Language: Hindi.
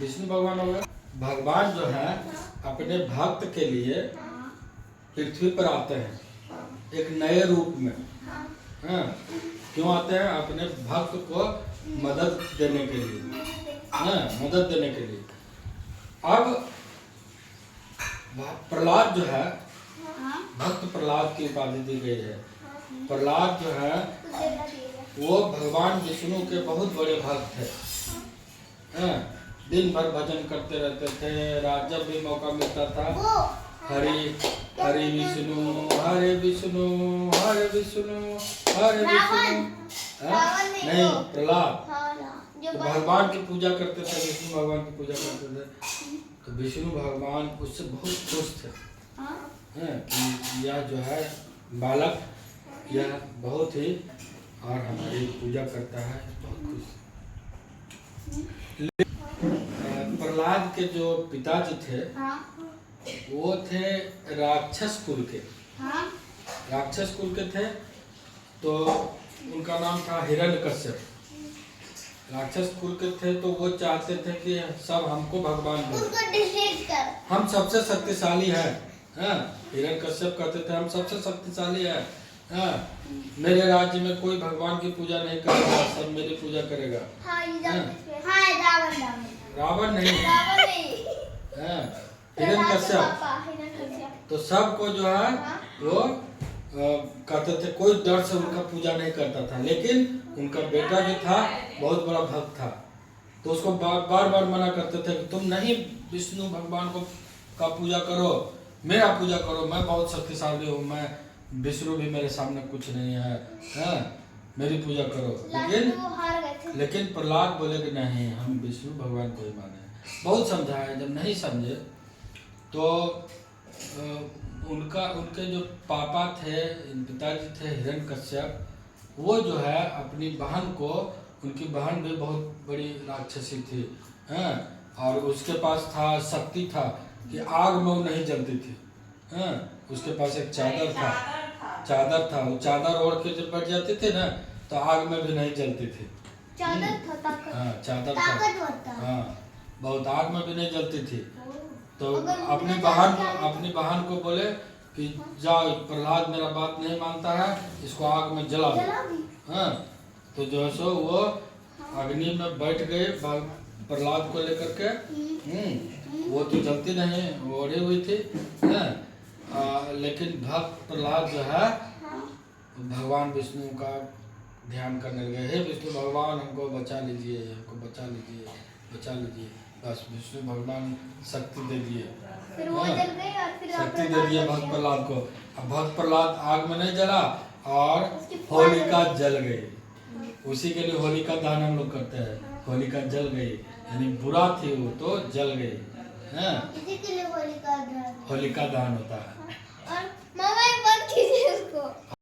विष्णु भगवान हो गए। भगवान जो है अपने भक्त के लिए पृथ्वी पर आते हैं एक नए रूप में। हाँ, क्यों आते हैं? अपने भक्त को मदद देने के लिए। हाँ, मदद देने के लिए। अब प्रहलाद जो है, भक्त प्रहलाद की उपाधि दी गई है। प्रहलाद जो है वो भगवान विष्णु के बहुत बड़े भक्त थे। दिन भर भजन करते रहते थे। जब भी मौका मिलता था हरि हरि विष्णु हरे विष्णु हरे विष्णु हरे विष्णु। नहीं, प्रहलाद तो भगवान की पूजा करते थे, विष्णु भगवान की पूजा करते थे। तो विष्णु भगवान उससे बहुत खुश थे कि यह जो है बालक यह बहुत ही और हमारी पूजा करता है, बहुत खुश। प्रहलाद के जो पिताजी थे वो थे राक्षस कुल के। राक्षस कुल के थे तो उनका नाम था हिरण्यकश्यप। राक्षस कुल के थे तो वो चाहते थे कि सब हमको भगवान बोले, हम सबसे शक्तिशाली है। हिरण्यकश्यप कहते थे हम सबसे शक्तिशाली है। मेरे राज्य में कोई भगवान की पूजा नहीं करेगा, सब मेरी पूजा करेगा। रावण नहीं, हिरण्यकश्यप। तो सबको जो है वो कहते थे, कोई डर से उनका पूजा नहीं करता था। लेकिन उनका बेटा जो था बहुत बड़ा भक्त था तो उसको बार बार मना करते थे कि तुम नहीं विष्णु भगवान को का पूजा करो, मेरा पूजा करो, मैं बहुत शक्तिशाली हूँ, मैं विष्णु भी मेरे सामने कुछ नहीं है, मेरी पूजा करो। लेकिन प्रहलाद बोले कि नहीं, हम विष्णु भगवान को ही माने। बहुत समझाया, जब नहीं समझे तो उनके जो पापा थे, पिताजी थे हिरण्यकश्यप, वो जो है अपनी बहन को, उनकी बहन भी बहुत बड़ी राक्षसी थी और उसके पास था शक्ति था कि आग में वो नहीं जलती थी। उसके पास एक चादर था, वो चादर ओढ़ के जब बैठ जाते थे ना तो आग में भी नहीं जलती थी। चादर था, हाँ, बहुत आग में भी नहीं जलती थी। तो अपनी बहन को बोले कि जाओ, प्रहलाद मेरा बात नहीं मानता है, इसको आग में जला दो। तो जो है सो वो अग्नि में बैठ गए प्रहलाद को लेकर के। वो तो जलती नहीं, वो ओढ़ी हुई थी। लेकिन भक्त प्रहलाद जो है भगवान विष्णु का ध्यान करने लगे, हे विष्णु भगवान हमको बचा लीजिए, हमको बचा लीजिए, बचा लीजिए। बस विष्णु भगवान शक्ति दे दिए, शक्ति दे दिए भक्त प्रहलाद को। अब भक्त प्रहलाद आग में नहीं जला और होलिका जल गई। उसी के लिए होलिका दहन हम लोग करते हैं। होलिका जल गई यानी बुरा थी वो तो जल गई। इसी के लिए होलिका दहन होता है। और मामा एक बात कीजिए उसको।